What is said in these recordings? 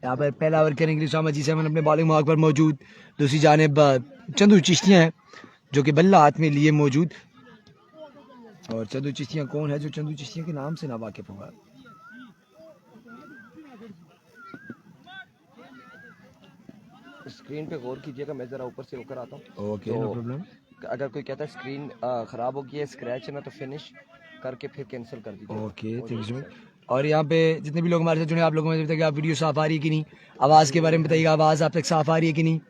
यहाँ पर पहला ओवर करने के लिए उसामा जी सेवन अपने बॉलिंग मार्क पर मौजूद। दूसरी जानिब चंदू चिश्तियाँ हैं जो कि बल्ला हाथ में लिए मौजूद। और चंदू चिश्तियाँ कौन है जो चंदू चिश्तियाँ के नाम से ना वाकिफ होगा? स्क्रीन पे गौर कीजिएगा, मैं जरा ऊपर से होकर आता हूँ। Okay, no problem. अगर कोई कहता है स्क्रीन खराब हो गई है, स्क्रैच है ना, तो फिनिश करके फिर कैंसिल कर दीजिए। Okay, thank you. और यहाँ पे जितने भी लोग हमारे साथ जुड़े हैं, आप लोगों में बताइए आप वीडियो साफ आ रही है कि नहीं, आवाज़ के बारे में बताइएगा, आवाज़ आप तक साफ आ रही है कि नहीं।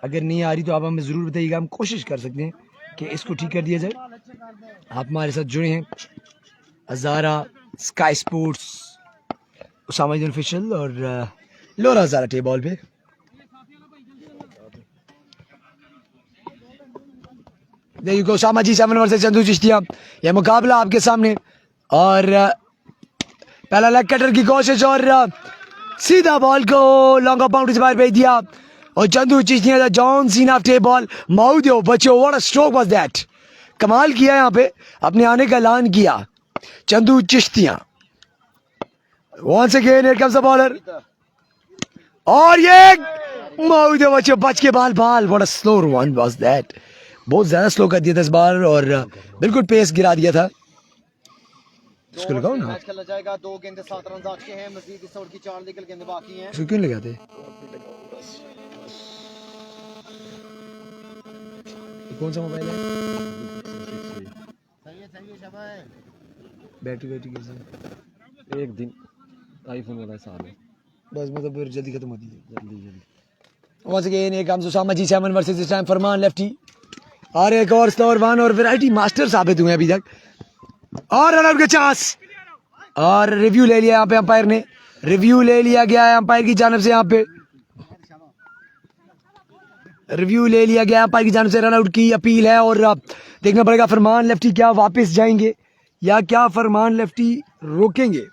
अगर नहीं आ रही तो आप हमें ज़रूर बताइएगा, हम कोशिश कर सकते हैं कि इसको ठीक कर दिया जाए। आप हमारे साथ जुड़े हैं हज़ारा, स्काई स्पोर्ट्स, उसामा जी ऑफिशियल और लोरा हज़ारा टेबल पे। देखो उसामा जी 7 वर्सेस चंदू चिश्तिया, यह मुकाबला आपके सामने। और पहला लेग कटर की कोशिश और सीधा बॉल को लॉन्ग ऑफ बाउंड्री से बाहर भेज दिया। और Chandu Chishtiya the John Cena of table, माउदियो बच्चों, what a stroke was that. कमाल किया यहाँ पे, अपने आने का ऐलान किया Chandu Chishtiya. Once again here comes the bowler और ये माउदियो बच्चों बच के बाल, what a slow one was that. बहुत ज्यादा स्लो कर दिया था इस बार और बिल्कुल पेस गिरा दिया था। इसको लगाओ ना, मैच खेला जाएगा। 2 गेंदें 7 रन आ चुके हैं, मजीद इस ओवर की 4 लीगल गेंदें बाकी हैं। इसको क्यों लगाते? कौन सा मोबाइल है? सही है शाबाश। बैटरी कैसे? एक दिन आईफोन वाला साल है, बस मतलब फिर जल्दी खत्म होती है। जल्दी। वंस अगेन एक हम उसामा जी 7 versus this time Farman lefty. और एक और स्लोअर वन और वैरायटी मास्टर साबित हुए अभी तक। और रन आउट का चांस और रिव्यू ले लिया यहाँ पे अंपायर ने, रिव्यू ले लिया गया है अंपायर की जानिब से। यहाँ पे रिव्यू ले लिया गया अंपायर की जानिब से, रन आउट की अपील है और देखना पड़ेगा फरमान लेफ्टी क्या वापस जाएंगे या क्या फरमान लेफ्टी रोकेंगे।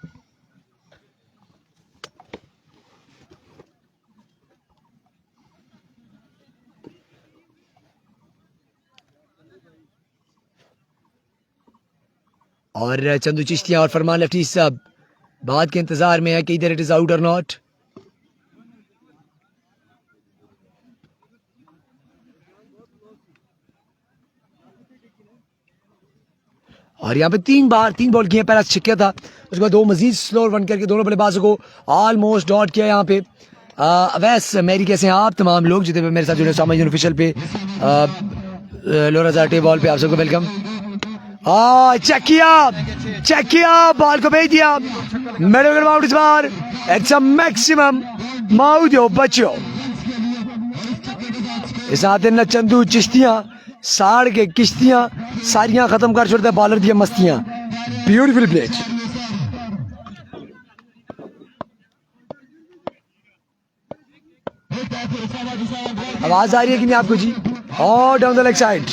और चंदू चिश्तिया और फरमान लेफ्टी सब बात के इंतजार में है कि इधर इट इज आउट और नॉट। और यहाँ पे 3 बॉल किए, पहला छिक्का था, उसके बाद 2 मजीद स्लोअर वन करके दोनों बल्लेबाजों को ऑलमोस्ट डॉट किया यहाँ पे। अवैस मेरी कैसे हैं आप तमाम लोग जितने भी मेरे साथ जुड़े उसामा जी ऑफिशियल पे, लोरा हज़ारा टेबल पे आप सबको वेलकम। चेक किया, बॉल को भेज दिया मिडल बाउंड इस बार। इट्स अ मैक्सिमम माउदियो बच्चों। इस आते न चंदू चिश्तियां साड़ के किश्तियां सारियां खत्म कर छोड़ते बॉलर दिया मस्तियां। Beautiful pledge. आवाज आ रही है कि नहीं आपको जी? और down the leg side,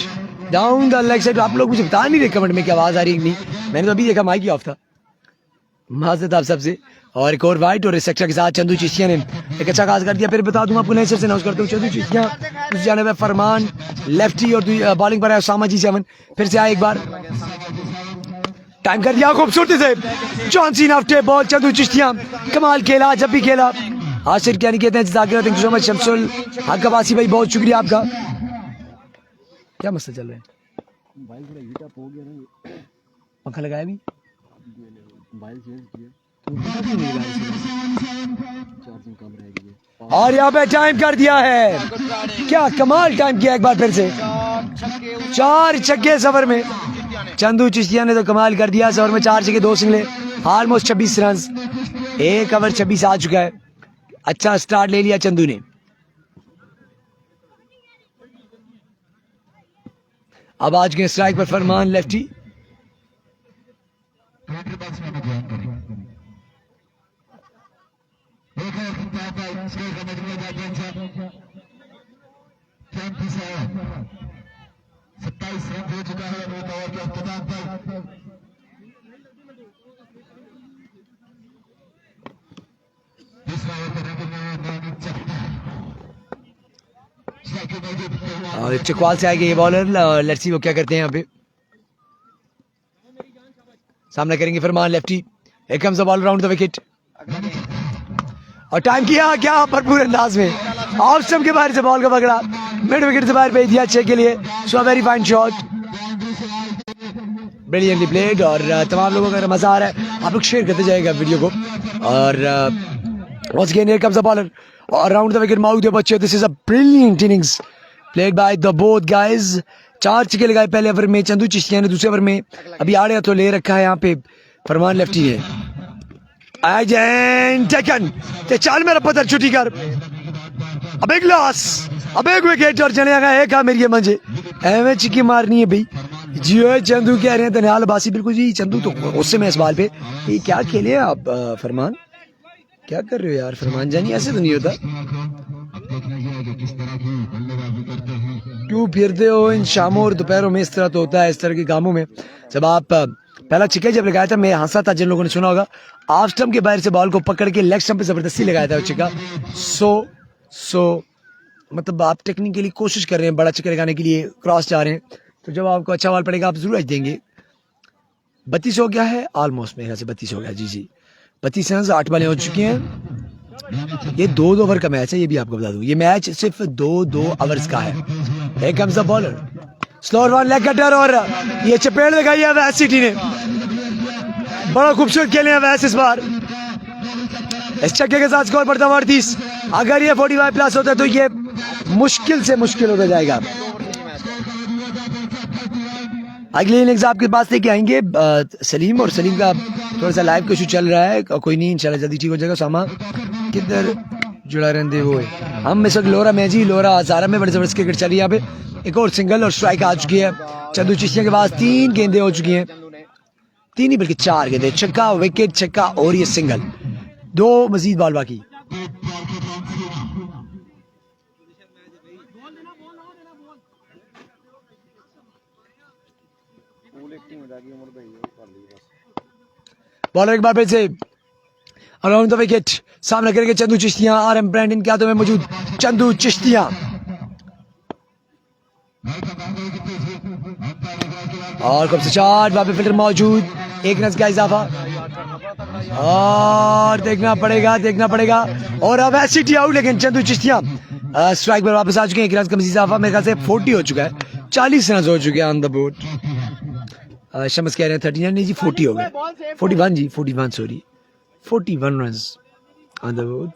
down the leg side. आप लोग मुझे बता नहीं रहे कमेंट में कि आवाज आ रही है कि नहीं। मैंने तो अभी देखा माइक ही ऑफ था। माजरत आप सबसे। और एक और वाइट और इस सेक्टर के साथ चंदू चिश्तिया ने एक अच्छा आगाज कर दिया। फिर बता दूं आपको नए सिर से अनाउंस करता हूं, चंदू चिश्तिया उस जाने में फरमान लेफ्टी और बॉलिंग पर है उसामा जी 7। फिर से आए एक बार, टाइम कर दिया खूबसूरती से John Cena of table. Chandu Chishtiya कमाल खेला, जब भी खेला। आशिर क्या नहीं कहते हैं, जज़ाकिर, thank you so much. Shamsul Haq Abbasi भाई बहुत शुक्रिया आपका। क्या मसला चल रहा है? पंखा लगाया भी, और यहाँ पे टाइम कर दिया है। क्या कमाल टाइम किया एक बार फिर से। 4 छक्के इस ओवर में। चंदू चिश्तिया ने तो कमाल कर दिया इस ओवर में। 4 छक्के 2 सिंगले, ऑलमोस्ट 26 रन। एक ओवर 26 आ चुका है। अच्छा स्टार्ट ले लिया चंदू ने। अब आज के स्ट्राइक पर फरमान लेफ्टी। और चकवाल से आएगा ये बॉलर। लेट्स सी वो क्या करते हैं यहाँ पे। सामना करेंगे Farman lefty. Here comes the ball around the wicket और टाइम किया क्या भरपूर अंदाज में, ऑफ स्टंप के बाहर से बॉल को पकड़ा, मिड विकेट से बाहर भेज दिया चेक के लिए। So very fine shot, brilliantly played. और तमाम लोगों को अगर मजा आ रहा है आप लोग शेयर करते जाएगा वीडियो को। और once again here comes the bowler around the wicket mouth बच्चे, this is a brilliant innings played by the both guys। 4 छक्के लगाए पहले ओवर में चंदू चिश्तिया ने, दूसरे ओवर में अभी आड़े तो ले रखा है यहाँ पे फरमान लेफ्टी ने। टेकन ते चाल मेरा पत्थर छुट्टी कर, अब एक लॉस, अब एक विकेट और चले गया एक मेरी मंजे एवं चिक्की मारनी है भाई। जियो चंदू कह रहे हैं धनियाल बासी, बिल्कुल जी चंदू तो उससे मैं इस बाल पे ये क्या खेले आप फरमान, क्या कर रहे हो यार फरमान जानी, ऐसे तो नहीं होता, क्यों फिरते हो इन शामों और दोपहरों में, इस तरह तो होता है इस तरह के कामों में। जब आप पहला छिक्का जब लगाया था मैं हंसा था, जिन लोगों ने सुना होगा, ऑफ स्टंप के बाहर से बॉल को पकड़ के लेग स्टंप पे जबरदस्ती लगाया था वो छिक्का। सो मतलब आप टेक्निकली कोशिश कर रहे हैं बड़ा छिक्का लगाने के लिए, क्रॉस जा रहे हैं, तो जब आपको अच्छा बॉल पड़ेगा आप जरूर देंगे। 32 हो गया है ऑलमोस्ट, मेरे ख्याल से 32 हो गया जी 32 रन, 8 बॉलें हो चुकी हैं। ये 2 ओवर का मैच है, ये भी आपको बता दूं, ये मैच सिर्फ 2 ओवर्स का है। Here comes the bowler, slower one leg cutter, और ये चपेट लगाई है वैस सिटी ने, बड़ा खूबसूरत खेले हैं वैस इस बार। इस छक्के के साथ स्कोर बढ़ता 38। अगर ये 45 प्लस होता है तो ये मुश्किल से मुश्किल होता जाएगा। अगली इनिंग्स आपके पास लेके आएंगे सलीम, और सलीम का थोड़ा सा लाइव इशू चल रहा है, कोई नहीं इंशाल्लाह जल्दी ठीक हो जाएगा। सामा किधर जुड़ा रहते वो है, हम इस वक्त लोरा में जी, लोरा हजारा में बड़े जबरदस्त क्रिकेट चल रही है यहाँ पे। एक और सिंगल और स्ट्राइक आ चुकी है चंदू चिश्तिया के पास, 3 गेंदें हो चुकी हैं, 3 ही बल्कि 4 गेंदें, छक्का विकेट छक्का और ये सिंगल, 2 मजीद बॉल बाकी। बॉलर एक बार फिर से अराउंड द विकेट, सामने करेंगे चंदू चिश्तिया, RM ब्रांडन के हाथों में मौजूद चंदू चिश्तिया। और कब से 4 वहां पे फिल्टर मौजूद, 1 रन का इजाफा, और देखना पड़ेगा। और अब सिटी आउट, लेकिन चंदू चिश्तिया स्ट्राइक पर वापस आ चुके हैं, 1 रन का इजाफा, मेरे ख्याल से 40 हो चुका है, 40 रन हो चुके हैं ऑन द बोर्ड। शमस कह रहे हैं 39, नहीं जी 40 हो गए, 41 जी 41 sorry 41 run on the board.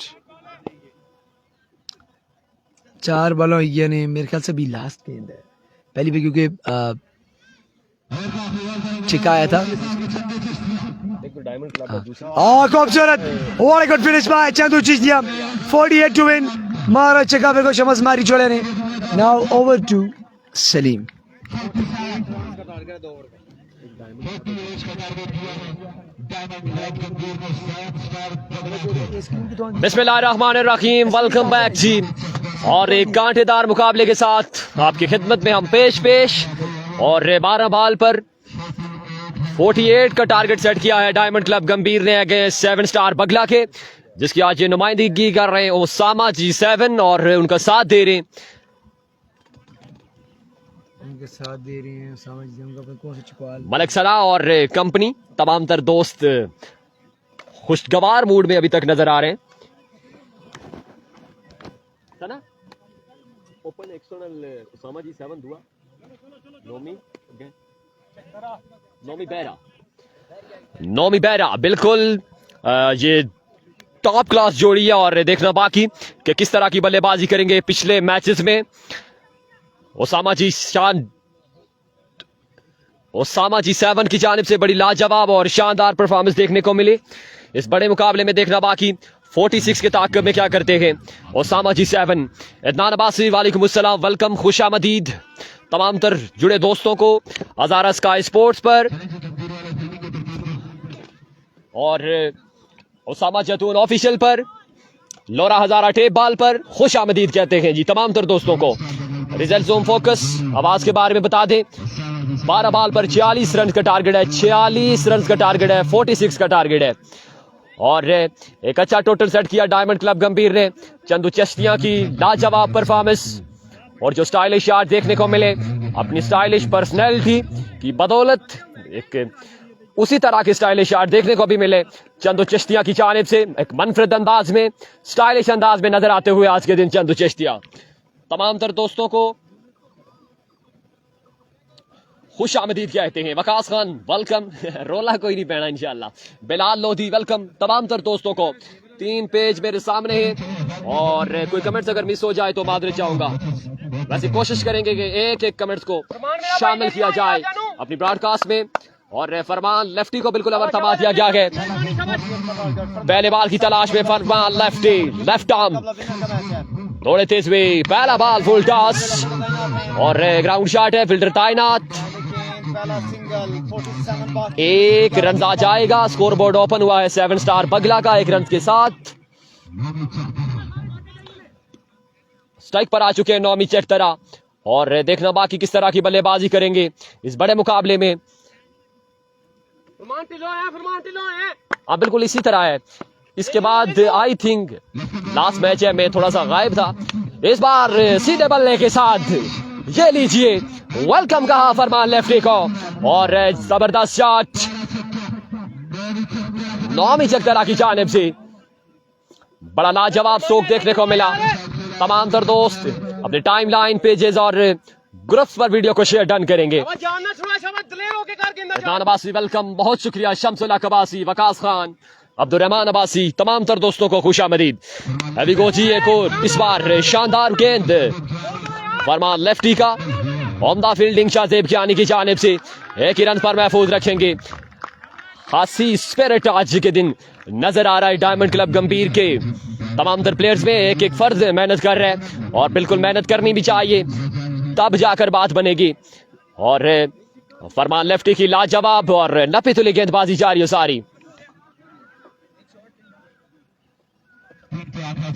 4 बॉलों ये ने मेरे ख्याल से भी लास्ट गेंद है पहली पे, क्योंकि छिक्का आया था। खूबसूरत, what a good finish by Chandu Chishtiya, 48 to win, मारा छिक्का पे को शमस मारी छोड़े ने। Now over to Salim. बिस्मिल्लाहिर्रहमानिर्रहीम, वेलकम बैक जी। और एक कांटेदार मुकाबले के साथ आपकी खिदमत में हम पेश और 12 बॉल पर 48 का टारगेट सेट किया है डायमंड क्लब गंभीर ने अगेंस्ट 7 स्टार बगला के, जिसकी आज ये नुमाइंदगी कर रहे हैं ओसामा G7 और उनका साथ दे रहे हैं मलिक सलाह और कंपनी। तमाम तर दोस्त खुशगवार मूड में अभी तक नजर आ रहे हैं। सना ओपन एक्सटर्नल ओसामा G7 दुआ नोमी बेरा बिल्कुल ये टॉप क्लास जोड़ी है, और देखना बाकी कि किस तरह की बल्लेबाजी करेंगे। पिछले मैचेस में ओसामा G7 की जानिब से बड़ी लाजवाब और शानदार परफॉर्मेंस देखने को मिली। इस बड़े मुकाबले में देखना बाकी 46 के ताक़ब में क्या करते हैं ओसामा G7। इदनान अब्बासी वालेकुम अस्सलाम, वेलकम, खुशामदीद तमाम तर जुड़े दोस्तों को हज़ारा स्काई स्पोर्ट्स पर, और ओसामा जैतून ऑफिशियल पर, लोरा हजारा टेप बॉल पर खुश आमदीद कहते हैं जी तमाम तर दोस्तों को। रिजल्ट जोन फोकस आवाज के बारे में बता दें, 12 बॉल पर 46 रन का टारगेट है, 46 रन का टारगेट है, 46 का टारगेट है, और एक अच्छा टोटल सेट किया डायमंड क्लब गंभीर ने। चंदू चिश्तिया की लाजवाब परफॉर्मेंस और जो स्टाइलिश शॉट देखने को मिले अपनी स्टाइलिश पर्सनैलिटी की बदौलत, एक उसी तरह के स्टाइलिश शॉट देखने को भी मिले चंदू चिश्तिया की जानिब से। एक मनफरद अंदाज में, स्टाइलिश अंदाज में नजर आते हुए आज के दिन चंदू चिश्तिया। तमाम तर दोस्तों को खुश आमदीद कहते हैं। वकास खान वेलकम, रोला कोई नहीं पहना इंशाल्लाह। बिलाल लोधी वेलकम। तमाम तर दोस्तों को 3 पेज मेरे सामने है और कोई कमेंट्स अगर मिस हो जाए तो मादरे चाहूंगा। वैसे कोशिश करेंगे कि एक एक कमेंट्स को शामिल किया जाए अपनी ब्रॉडकास्ट में। और फरमान लेफ्टी को बिल्कुल अवर थमा दिया गया है। पहले बाल की तलाश में फरमान लेफ्टी, लेफ्ट आर्म दौड़ते हुए पहला बाल फुल टॉस और ग्राउंड शॉट है। फील्डर तैनात, एक रन आ जाएगा। स्कोर बोर्ड ओपन हुआ है 7 स्टार बगला का 1 रन के साथ। स्ट्राइक पर आ चुके हैं नौमी चेकतरा और देखना बाकी किस तरह की बल्लेबाजी करेंगे इस बड़े मुकाबले में। हाँ बिल्कुल इसी तरह है। इसके बाद आई थिंक लास्ट मैच है मैं थोड़ा सा गायब था। इस बार सीधे बल्ले के साथ ये लीजिए वेलकम कहा फरमान लेफ्टी को और जबरदस्त शॉट नौमी चकतरा की जानिब से। बड़ा लाजवाब शौक देखने को मिला। तमाम तर दोस्त अपने टाइमलाइन पेजेस और ग्रुप्स पर वीडियो को शेयर डन करेंगे। अदनान अब्बासी वेलकम, बहुत शुक्रिया। शम्सुल अब्बासी, वकास खान, अब्दुर्रहमान अब्बासी, तमाम तर दोस्तों को खुशामदीद। अभी गोजी एक और इस बार शानदार गेंद फरमान लेफ्टी का, उम्दा फील्डिंग शाहजेब की आने की जानिब से। एक ही रन पर महफूज रखेंगे। खासी स्पिरिट आज के दिन नजर आ रहा है डायमंड क्लब गंभीर के तमाम तर प्लेयर्स में। एक एक फर्ज मेहनत कर रहे हैं और बिल्कुल मेहनत करनी भी चाहिए तब जाकर बात बनेगी। और फरमान लेफ्टी की लाजवाब और नपी तुली गेंदबाजी जारी है सारी।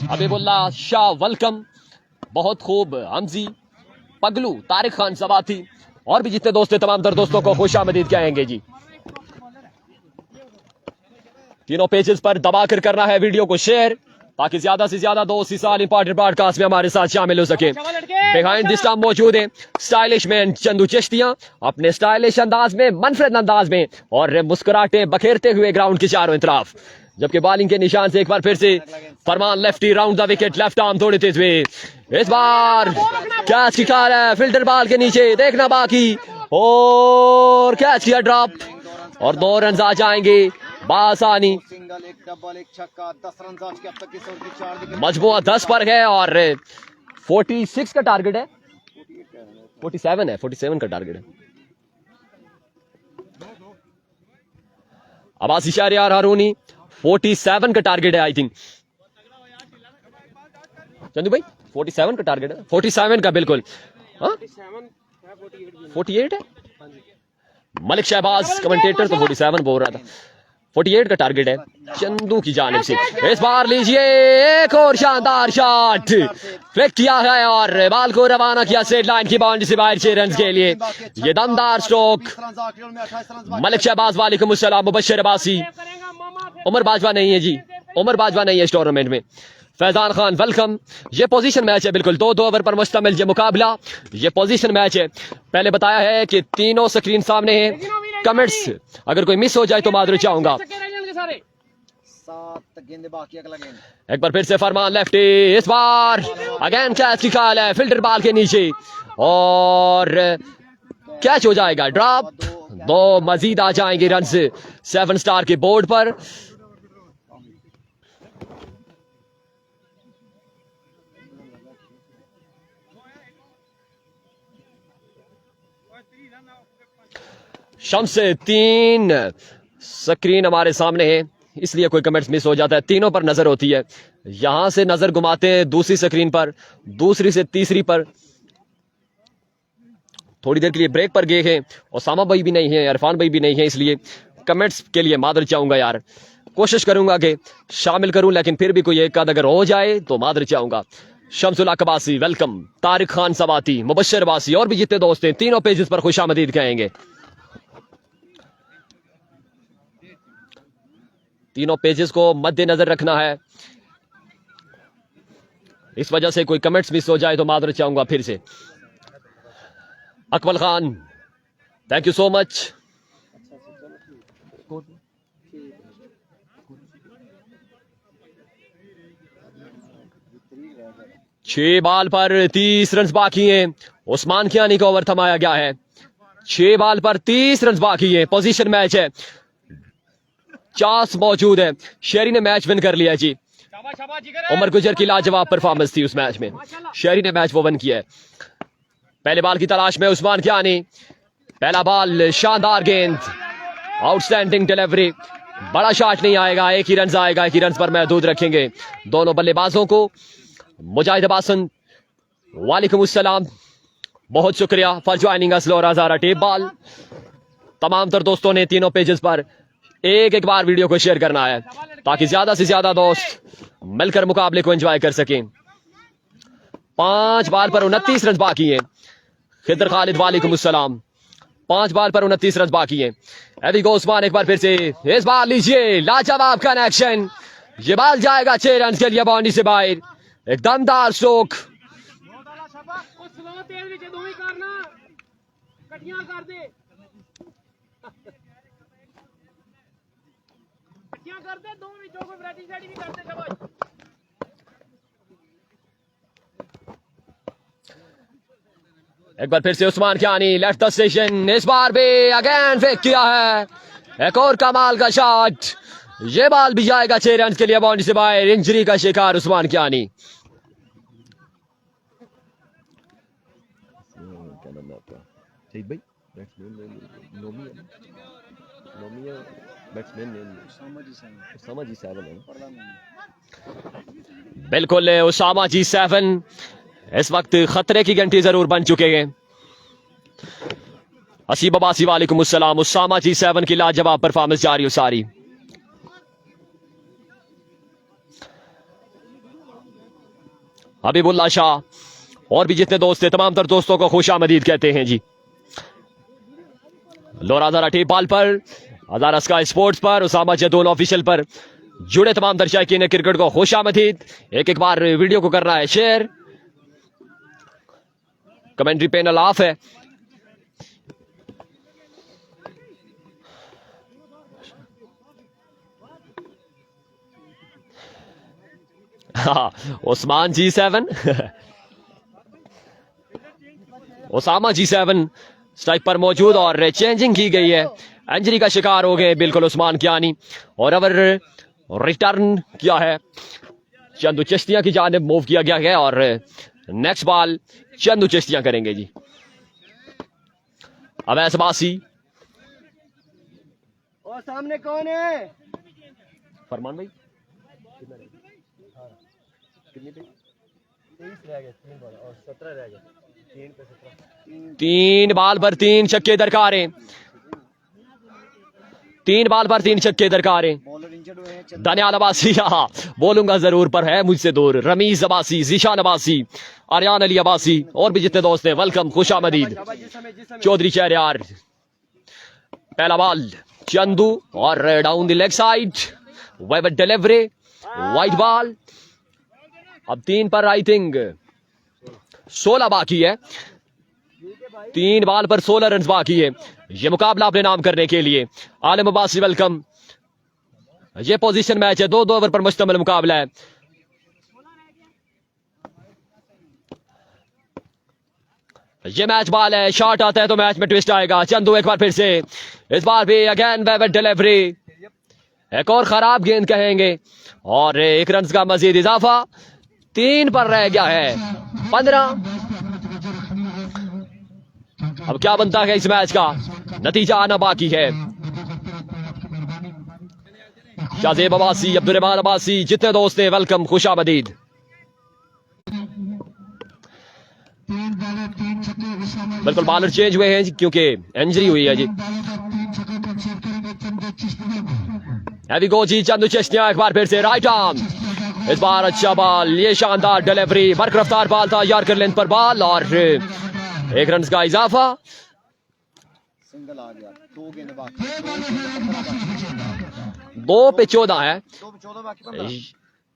हबीबुल्लाह शाह वेलकम, बहुत खूब। हमजी पगलू, तारिक खान सबाती और भी जितने दोस्त तमाम तर दोस्तों को खुशामदीद कहेंगे जी। तीनों पेजेस पर दबाकर करना है वीडियो को शेयर ताकि ज्यादा से ज्यादा दोस्त इस साल इंपॉर्टेंट ब्रॉडकास्ट में हमारे साथ शामिल हो सके। बिहाइंड दिस टाइम मौजूद है स्टाइलिश मैन चंदू चिश्तिया अपने स्टाइलिश अंदाज में, मनफरद अंदाज में और मुस्कुराते बखेरते हुए ग्राउंड के चारों तरफ। जबकि बॉलिंग के निशान से एक बार फिर से Farman lefty round the wicket, left arm दौड़ते हुए। इस बार कैच की कार है फील्डर बॉल के नीचे, देखना बाकी और कैच किया ड्रॉप और 2 रन आ जाएंगे बासानी। सिंगल, एक डबल, एक छक्का, 10 रन आज के अब तक इस ओवर की 4 विकेट। मजबूत 10 पर है और 46 का टारगेट है, 47 है, 47 का टारगेट है। अब्बासी शहरियार हारूनी 47 का टारगेट है आई थिंक। चंदू भाई 47 का टारगेट है, 47 का बिल्कुल। हाँ 48 है। मलिक शहबाज कमेंटेटर तो 47 बोल रहा था, 48 का टारगेट है चंदू की जानिब से। इस बार लीजिए एक और शानदार शॉट फ्लिक किया है और बाल को रवाना किया स्ट्रेट लाइन की बाउंड्री से बाहर 6 रन के लिए। ये दमदार स्ट्रोक। मलिक शहबाज वालेकुम अस्सलाम। मुबश्शिर अब्बासी, उमर बाजवा नहीं है जी, उमर बाजवा नहीं है इस टूर्नामेंट में। फैजान खान वेलकम। ये पोजीशन मैच है बिल्कुल, 2 ओवर पर मुश्तमिल ये मुकाबला, ये पोजीशन मैच है। पहले बताया है कि तीनों स्क्रीन सामने है। कमेंट्स अगर कोई मिस हो जाए तो मादर चाहूंगा। 7 गेंदे बाकी, अगला गेंद एक बार फिर से फरमान लेफ्टी, इस बार अगेन कैच की कॉल है फील्डर बॉल के नीचे और कैच हो जाएगा ड्रॉप। 2 मजीद आ जाएंगे रन 7 स्टार के बोर्ड पर। शम्स 3 स्क्रीन हमारे सामने है इसलिए कोई कमेंट्स मिस हो जाता है, तीनों पर नजर होती है। यहां से नजर घुमाते हैं दूसरी स्क्रीन पर, दूसरी से तीसरी पर। थोड़ी देर के लिए ब्रेक पर गए हैं, ओसामा भाई भी नहीं है, इरफान भाई भी नहीं है, इसलिए कमेंट्स के लिए मादर चाहूंगा यार। कोशिश करूंगा कि शामिल करूं लेकिन फिर भी कोई एक आध अगर हो जाए तो मादर चाहूंगा। शम्सुल अब्बासी वेलकम, तारिक खान सबाती, मुबश्शिर अब्बासी और भी जितने दोस्त हैं तीनों पेजेस पर खुशामदीद कहेंगे। तीनों पेजेस को मद्देनजर रखना है, इस वजह से कोई कमेंट्स मिस हो जाए तो मादर चाहूंगा फिर से। Akmal Khan thank you so much. छह बॉल पर 30 रन बाकी हैं। उस्मान कियानी का ओवर थमाया गया है। 6 बॉल पर 30 रन बाकी है। पोजीशन मैच है, चांस मौजूद है। शेरी ने मैच विन कर लिया जी। उमर गुजर की लाजवाब परफॉर्मेंस थी उस मैच में। शेरी ने मैच वो विन किया है। पहले बॉल की तलाश में उस्मान कियानी। पहला बॉल, शानदार गेंद, आउटस्टैंडिंग डिलीवरी। बड़ा शॉट नहीं आएगा, एक ही रन आएगा। एक ही रन पर महदूद रखेंगे दोनों बल्लेबाजों को। मुजाहिद अब्बासन, वालेकुम अस्सलाम, बहुत शुक्रिया for joining us. Lora Hazara tape ball. तमाम तर दोस्तों ने तीनों पेजेस पर एक बार वीडियो को शेयर करना है ताकि ज्यादा से ज्यादा दोस्त मिलकर मुकाबले को एंजॉय कर सकें। 5 बॉल पर 29 रन बाकी हैं। खिदर खालिद, वालेकुम अस्सलाम। 5 बॉल पर 29 रन बाकी हैं। एवी गो उस्मान, एक बार फिर से इस बार लीजिए लाजवाब कनेक्शन। ये बॉल जाएगा 6 रन के लिए बाउंड्री से बाहर। एक दमदार स्ट्रोक। एक बार फिर से Usman Kiyani, left the station. इस बार भी अगेन फेक किया है। एक और कमाल का शॉट। ये बॉल भी जाएगा 6 रन के लिए बाउंड्री से बाहर। इंजरी का शिकार उस्मान कियानी। बिल्कुल, उसामा जी 7 इस वक्त खतरे की घंटी जरूर बन चुके हैं। असीब अब्बासी, वालेकुम अस्सलाम। उसामा जी 7 की लाजवाब परफॉर्मेंस जारी सारी। हबीबुल्लाह शाह और भी जितने दोस्त थे तमाम तर दोस्तों को खुशामदीद कहते हैं जी। लोरा हज़ारा टेप बॉल पर, हज़ारा स्काई स्पोर्ट्स पर, उसामा जदून ऑफिशियल पर जुड़े तमाम दर्शकीन क्रिकेट को खुशामदीद। एक बार वीडियो को करना है शेयर। कमेंट्री पैनल ऑफ है। उस्मान जी 7 उसामा जी 7 स्ट्राइक पर मौजूद और चेंजिंग की गई है। इंजरी का शिकार हो गए बिल्कुल उस्मान कियानी। और ओवर रिटर्न किया है, चंदू चिश्तिया की जानिब मूव किया गया है। और नेक्स्ट बॉल चंदू चिश्तिया करेंगे जी। अवैस अब्बासी, और सामने कौन है? फरमान भाई। 3 बॉल पर 3 छक्के दरकार हैं। 3 बॉल पर 3 छक्के दरकार हैं। बॉलर इंजर्ड हुए हैं। दानियाल अब्बासी, हाँ बोलूंगा जरूर पर है मुझसे दूर। रमीज अब्बासी, जीशान अब्बासी, आर्यान अली अब्बासी और भी जितने दोस्त हैं वेलकम, खुशामदीद। चौधरी शहरयार, पहला बॉल चंदू और down the leg side, web delivery, white ball. अब 3 पर आई थिंक 16 बाकी है। 3 बॉल पर 16 रन बाकी है। ये मुकाबला अपने नाम करने के लिए आलम अब्बासी वेलकम। ये पोजीशन मैच है, 2 ओवर पर मुश्तमिल मुकाबला है। ये मैच बॉल है, शॉट आता है तो मैच में ट्विस्ट आएगा। चंदू एक बार फिर से, इस बार भी अगेन वेब डिलीवरी। एक और खराब गेंद कहेंगे और 1 रन का मजीद इजाफा। 3 पर रह गया है 15। अब क्या बनता है इस मैच का, नतीजा आना बाकी है। शाहजेब अब्बासी, अब्दुर्रहमान अब्बासी, जितने दोस्त हैं वेलकम, खुशामदीद। बिल्कुल बॉलर चेंज हुए हैं क्योंकि इंजरी हुई है जी। हैवी गो जी, चंदू चिश्तिया एक बार फिर से राइट आर्म। इस बार अच्छा बॉल, ये शानदार डिलीवरी, बर्क रफ्तार बॉल था, यार्कर लेंथ पर बॉल और 1 रन का इजाफा। सिंगल आ गया। 2 गेंद बाकी, 2 पे 14 है। 2 पे 14 बाकी 15।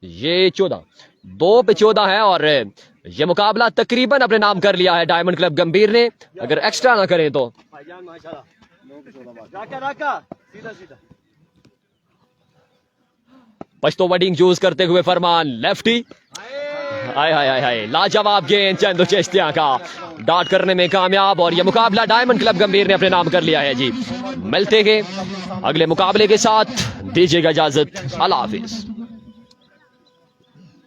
ये 14, 2 पे 14 है और ये मुकाबला तकरीबन अपने नाम कर लिया है डायमंड क्लब गंभीर ने, अगर एक्स्ट्रा ना करें तो। भाईजान माशाल्लाह। पश्तो वडिंग यूज करते हुए फरमान लेफ्टी, हाय हाय हाय हाय, लाजवाब गेंद चंदू चिश्तिया का डॉट करने में कामयाब, और यह मुकाबला डायमंड क्लब गंभीर ने अपने नाम कर लिया है जी। मिलते हैं अगले मुकाबले के साथ, दीजिएगा इजाजत, अल्लाह हाफिज।